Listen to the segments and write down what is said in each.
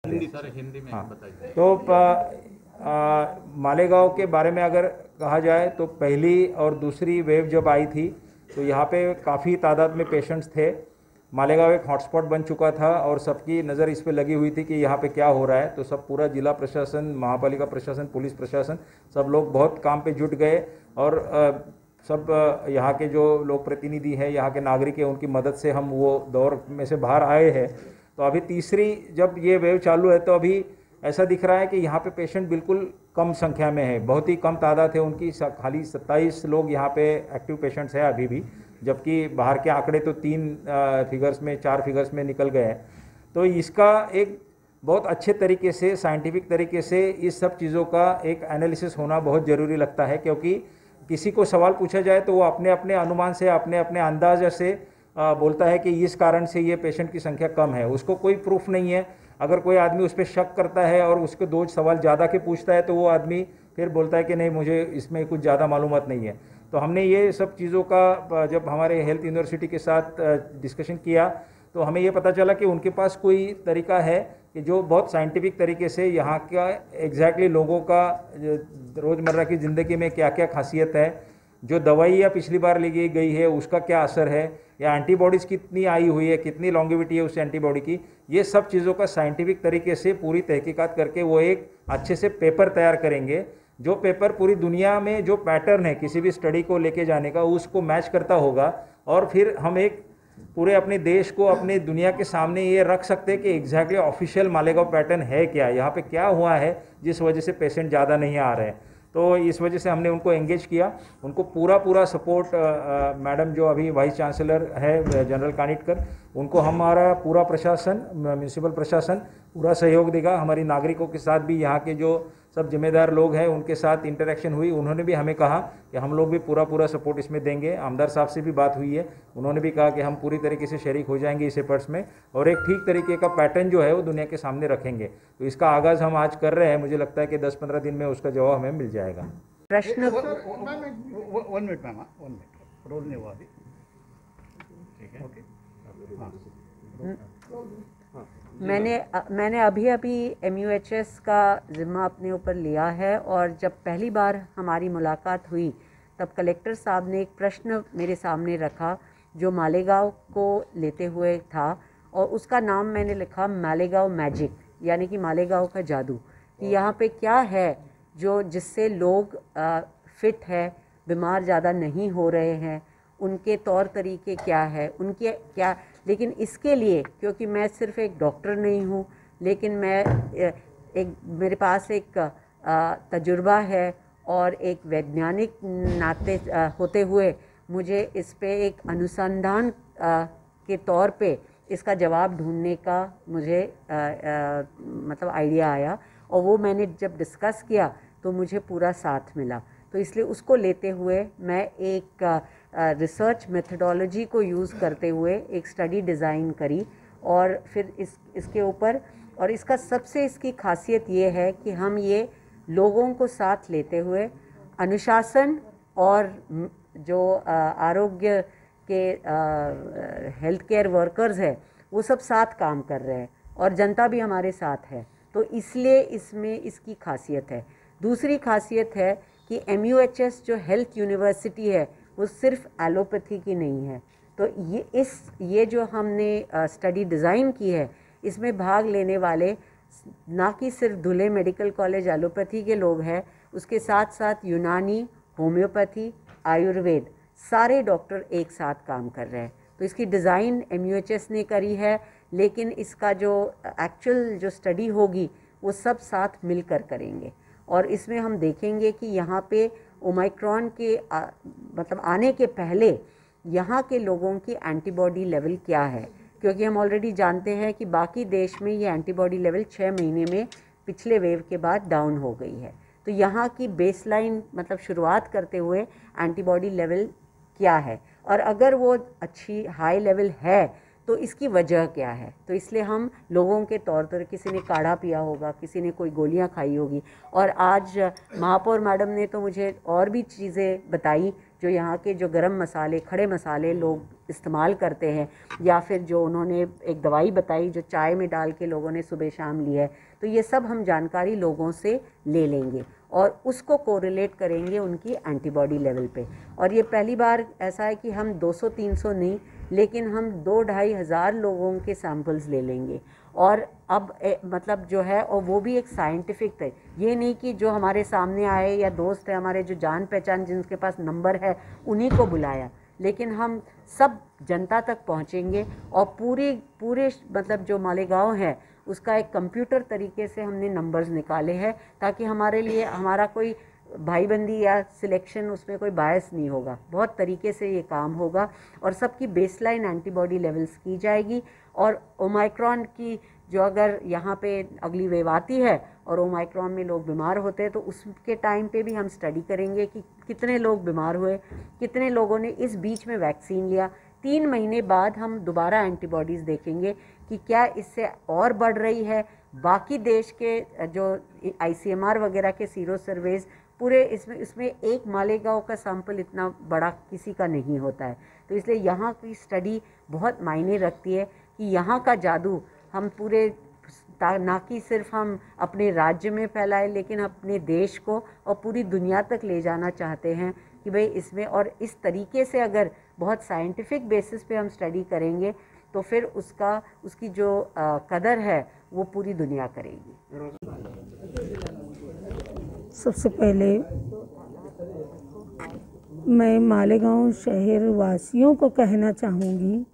Hindi sir, Hindi में हाँ, बताइए। तो मालेगांव के बारे में अगर कहा जाए तो पहली और दूसरी वेव जब आई थी तो यहाँ पे काफ़ी तादाद में पेशेंट्स थे। मालेगांव एक हॉटस्पॉट बन चुका था और सबकी नज़र इस पे लगी हुई थी कि यहाँ पे क्या हो रहा है। तो सब पूरा जिला प्रशासन, महापालिका प्रशासन, पुलिस प्रशासन, सब लोग बहुत काम पे जुट गए और सब यहाँ के जो लोग प्रतिनिधि हैं, यहाँ के नागरिक हैं, उनकी मदद से हम वो दौर में से बाहर आए हैं। तो अभी तीसरी जब ये वेव चालू है तो अभी ऐसा दिख रहा है कि यहाँ पे पेशेंट बिल्कुल कम संख्या में है, बहुत ही कम तादाद है उनकी। खाली 27 लोग यहाँ पे एक्टिव पेशेंट्स हैं अभी भी, जबकि बाहर के आंकड़े तो 4 फिगर्स में निकल गए हैं। तो इसका एक बहुत अच्छे तरीके से, साइंटिफिक तरीके से इस सब चीज़ों का एक एनालिसिस होना बहुत ज़रूरी लगता है, क्योंकि किसी को सवाल पूछा जाए तो वो अपने अपने अनुमान से, अपने अपने अंदाज से बोलता है कि इस कारण से ये पेशेंट की संख्या कम है। उसको कोई प्रूफ नहीं है। अगर कोई आदमी उस पर शक करता है और उसको 2 सवाल ज़्यादा के पूछता है तो वो आदमी फिर बोलता है कि नहीं, मुझे इसमें कुछ ज़्यादा मालूमात नहीं है। तो हमने ये सब चीज़ों का जब हमारे हेल्थ यूनिवर्सिटी के साथ डिस्कशन किया तो हमें ये पता चला कि उनके पास कोई तरीका है कि जो बहुत साइंटिफिक तरीके से यहाँ का एग्जैक्टली लोगों का रोज़मर्रा की ज़िंदगी में क्या क्या खासियत है, जो दवाइयाँ पिछली बार ली गई है उसका क्या असर है, या एंटीबॉडीज़ कितनी आई हुई है, कितनी लॉन्गेविटी है उस एंटीबॉडी की, ये सब चीज़ों का साइंटिफिक तरीके से पूरी तहकीकात करके वो एक अच्छे से पेपर तैयार करेंगे। जो पेपर पूरी दुनिया में जो पैटर्न है किसी भी स्टडी को लेके जाने का उसको मैच करता होगा, और फिर हम एक पूरे अपने देश को, अपने दुनिया के सामने ये रख सकते हैं कि एग्जैक्टली ऑफिशियल मालेगांव पैटर्न है क्या, यहाँ पे क्या हुआ है जिस वजह से पेशेंट ज़्यादा नहीं आ रहे हैं। तो इस वजह से हमने उनको एंगेज किया, उनको पूरा सपोर्ट, मैडम जो अभी वाइस चांसलर है जनरल कानिटकर, उनको हमारा पूरा प्रशासन, म्यूनसिपल प्रशासन पूरा सहयोग देगा। हमारी नागरिकों के साथ भी, यहाँ के जो सब जिम्मेदार लोग हैं उनके साथ इंटरेक्शन हुई, उन्होंने भी हमें कहा कि हम लोग भी पूरा सपोर्ट इसमें देंगे। आमदार साहब से भी बात हुई है, उन्होंने भी कहा कि हम पूरी तरीके से शरीक हो जाएंगे इस एफर्ट्स में, और एक ठीक तरीके का पैटर्न जो है वो दुनिया के सामने रखेंगे। तो इसका आगाज़ हम आज कर रहे हैं, मुझे लगता है कि 10-15 दिन में उसका जवाब हमें मिल जाएगा। प्रश्न 1 मिनट मैम, 1 मिनट रोल नहीं हुआ अभी, ठीक है, ओके। मैंने अभी MUHS का ज़िम्मा अपने ऊपर लिया है, और जब पहली बार हमारी मुलाकात हुई तब कलेक्टर साहब ने एक प्रश्न मेरे सामने रखा जो मालेगांव को लेते हुए था, और उसका नाम मैंने लिखा मालेगांव मैजिक, यानी कि मालेगांव का जादू, कि यहाँ पे क्या है जो जिससे लोग फिट है, बीमार ज़्यादा नहीं हो रहे हैं, उनके तौर तरीके क्या है, उनके क्या। लेकिन इसके लिए, क्योंकि मैं सिर्फ एक डॉक्टर नहीं हूँ, लेकिन मेरे पास एक तजुर्बा है, और एक वैज्ञानिक नाते होते हुए मुझे इस पे एक अनुसंधान के तौर पे इसका जवाब ढूंढने का मुझे मतलब आइडिया आया, और वो मैंने जब डिस्कस किया तो मुझे पूरा साथ मिला। तो इसलिए उसको लेते हुए मैं एक रिसर्च मेथडोलॉजी को यूज़ करते हुए एक स्टडी डिज़ाइन करी, और फिर इसके ऊपर, और इसका सबसे इसकी खासियत ये है कि हम ये लोगों को साथ लेते हुए अनुशासन और जो आरोग्य के हेल्थ केयर वर्कर्स है वो सब साथ काम कर रहे हैं, और जनता भी हमारे साथ है। तो इसलिए इसमें इसकी खासियत है। दूसरी खासियत है कि MUHS जो हेल्थ यूनिवर्सिटी है वो सिर्फ एलोपैथी की नहीं है। तो ये जो हमने स्टडी डिज़ाइन की है, इसमें भाग लेने वाले ना कि सिर्फ धुले मेडिकल कॉलेज एलोपैथी के लोग हैं, उसके साथ साथ यूनानी, होम्योपैथी, आयुर्वेद, सारे डॉक्टर एक साथ काम कर रहे हैं। तो इसकी डिज़ाइन MUHS ने करी है, लेकिन इसका जो एक्चुअल जो स्टडी होगी वो सब साथ मिलकर करेंगे, और इसमें हम देखेंगे कि यहाँ पे ओमाइक्रॉन के मतलब आने के पहले यहाँ के लोगों की एंटीबॉडी लेवल क्या है, क्योंकि हम ऑलरेडी जानते हैं कि बाकी देश में ये एंटीबॉडी लेवल 6 महीने में पिछले वेव के बाद डाउन हो गई है। तो यहाँ की बेसलाइन मतलब शुरुआत करते हुए एंटीबॉडी लेवल क्या है, और अगर वो अच्छी हाई लेवल है तो इसकी वजह क्या है। तो इसलिए हम लोगों के तौर पर, किसी ने काढ़ा पिया होगा, किसी ने कोई गोलियां खाई होगी, और आज महापौर मैडम ने तो मुझे और भी चीज़ें बताई जो यहाँ के जो गरम मसाले, खड़े मसाले लोग इस्तेमाल करते हैं, या फिर जो उन्होंने एक दवाई बताई जो चाय में डाल के लोगों ने सुबह शाम ली है, तो ये सब हम जानकारी लोगों से ले लेंगे और उसको कोरिलेट करेंगे उनकी एंटीबॉडी लेवल पे। और ये पहली बार ऐसा है कि हम 200-300 नहीं, लेकिन हम 2-2.5 हज़ार लोगों के सैंपल्स ले लेंगे। और अब मतलब जो है, और वो भी एक साइंटिफिक है, ये नहीं कि जो हमारे सामने आए या दोस्त है हमारे जो जान पहचान जिनके पास नंबर है उन्हीं को बुलाया, लेकिन हम सब जनता तक पहुंचेंगे और पूरे मतलब जो मालेगांव है उसका एक कंप्यूटर तरीके से हमने नंबर्स निकाले हैं, ताकि हमारे लिए हमारा कोई भाईबंदी या सिलेक्शन उसमें कोई बायस नहीं होगा। बहुत तरीके से ये काम होगा और सबकी बेसलाइन एंटीबॉडी लेवल्स की जाएगी। और ओमाइक्रॉन की जो अगर यहाँ पे अगली वेव आती है और ओमाइक्रॉन में लोग बीमार होते हैं, तो उसके टाइम पे भी हम स्टडी करेंगे कि कितने लोग बीमार हुए, कितने लोगों ने इस बीच में वैक्सीन लिया। 3 महीने बाद हम दोबारा एंटीबॉडीज़ देखेंगे कि क्या इससे और बढ़ रही है। बाकी देश के जो ICMR वगैरह के सीरो सर्वेज पूरे इसमें एक मालेगांव का सैंपल इतना बड़ा किसी का नहीं होता है, तो इसलिए यहाँ की स्टडी बहुत मायने रखती है कि यहाँ का जादू हम पूरे ना कि सिर्फ हम अपने राज्य में फैलाएं, लेकिन अपने देश को और पूरी दुनिया तक ले जाना चाहते हैं कि भाई इसमें, और इस तरीके से अगर बहुत साइंटिफिक बेसिस पे हम स्टडी करेंगे तो फिर उसकी जो कदर है वो पूरी दुनिया करेगी। सबसे पहले मैं मालेगांव शहर वासियों को कहना चाहूँगी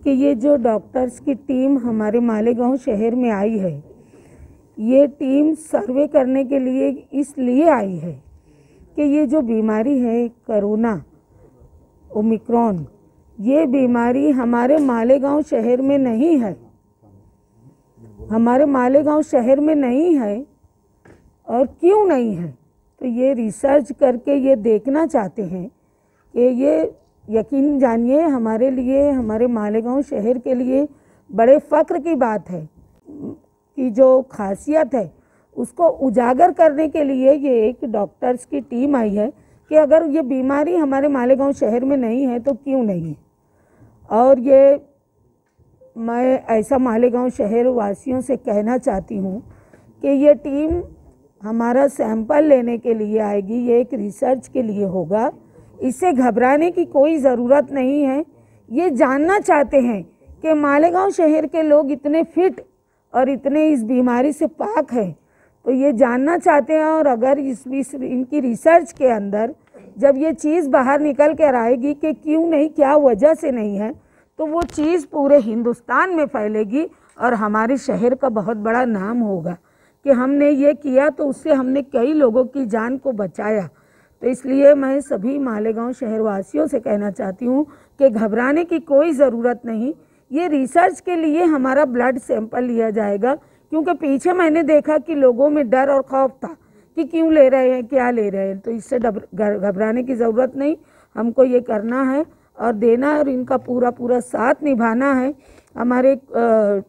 कि ये जो डॉक्टर्स की टीम हमारे मालेगांव शहर में आई है, ये टीम सर्वे करने के लिए इसलिए आई है कि ये जो बीमारी है कोरोना ओमिक्रॉन, ये बीमारी हमारे मालेगांव शहर में नहीं है, हमारे मालेगांव शहर में नहीं है। और क्यों नहीं है, तो ये रिसर्च करके ये देखना चाहते हैं कि ये यकीन जानिए हमारे लिए, हमारे मालेगांव शहर के लिए बड़े फ़ख्र की बात है कि जो खासियत है उसको उजागर करने के लिए ये एक डॉक्टर्स की टीम आई है कि अगर ये बीमारी हमारे मालेगांव शहर में नहीं है तो क्यों नहीं। और ये मैं ऐसा मालेगांव शहर वासियों से कहना चाहती हूँ कि ये टीम हमारा सैंपल लेने के लिए आएगी, ये एक रिसर्च के लिए होगा, इससे घबराने की कोई ज़रूरत नहीं है। ये जानना चाहते हैं कि मालेगांव शहर के लोग इतने फिट और इतने इस बीमारी से पाक हैं, तो ये जानना चाहते हैं। और अगर इनकी रिसर्च के अंदर जब ये चीज़ बाहर निकल कर आएगी कि क्यों नहीं, क्या वजह से नहीं है, तो वो चीज़ पूरे हिंदुस्तान में फैलेगी और हमारे शहर का बहुत बड़ा नाम होगा कि हमने ये किया तो उससे हमने कई लोगों की जान को बचाया। तो इसलिए मैं सभी मालेगांव शहरवासियों से कहना चाहती हूँ कि घबराने की कोई ज़रूरत नहीं। ये रिसर्च के लिए हमारा ब्लड सैंपल लिया जाएगा, क्योंकि पीछे मैंने देखा कि लोगों में डर और खौफ था कि क्यों ले रहे हैं, क्या ले रहे हैं। तो इससे घबराने की ज़रूरत नहीं, हमको ये करना है और देना है और इनका पूरा साथ निभाना है। हमारे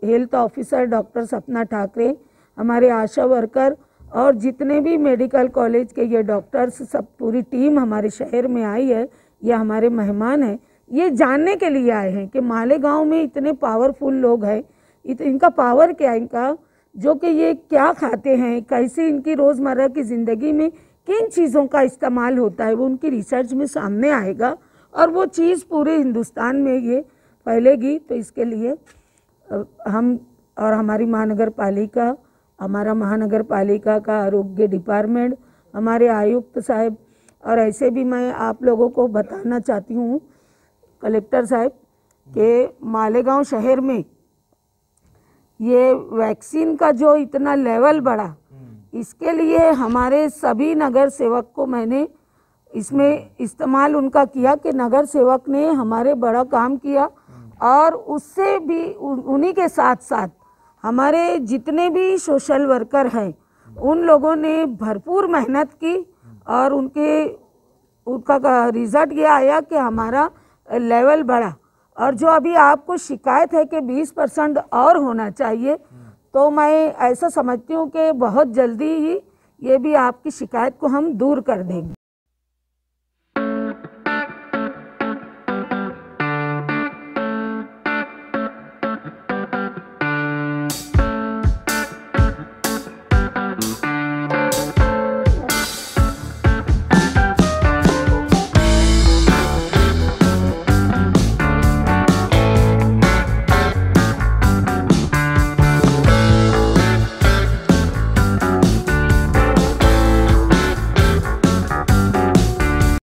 हेल्थ ऑफिसर डॉक्टर सपना ठाकरे, हमारे आशा वर्कर और जितने भी मेडिकल कॉलेज के ये डॉक्टर्स, सब पूरी टीम हमारे शहर में आई है, ये हमारे मेहमान हैं। ये जानने के लिए आए हैं कि मालेगांव में इतने पावरफुल लोग हैं, इनका पावर क्या है, इनका जो कि ये क्या खाते हैं, कैसे इनकी रोज़मर्रा की ज़िंदगी में किन चीज़ों का इस्तेमाल होता है, वो उनकी रिसर्च में सामने आएगा और वो चीज़ पूरे हिंदुस्तान में ये फैलेगी। तो इसके लिए हम और हमारी महानगर पालिका, हमारा महानगर पालिका का आरोग्य डिपार्टमेंट, हमारे आयुक्त साहब, और ऐसे भी मैं आप लोगों को बताना चाहती हूँ कलेक्टर साहब कि मालेगांव शहर में ये वैक्सीन का जो इतना लेवल बढ़ा, इसके लिए हमारे सभी नगर सेवक को मैंने इसमें इस्तेमाल उनका किया कि नगर सेवक ने हमारे बड़ा काम किया। और उससे भी उन्हीं के साथ साथ हमारे जितने भी सोशल वर्कर हैं उन लोगों ने भरपूर मेहनत की और उनका रिज़ल्ट ये आया कि हमारा लेवल बढ़ा। और जो अभी आपको शिकायत है कि 20% और होना चाहिए, तो मैं ऐसा समझती हूँ कि बहुत जल्दी ही ये भी आपकी शिकायत को हम दूर कर देंगे।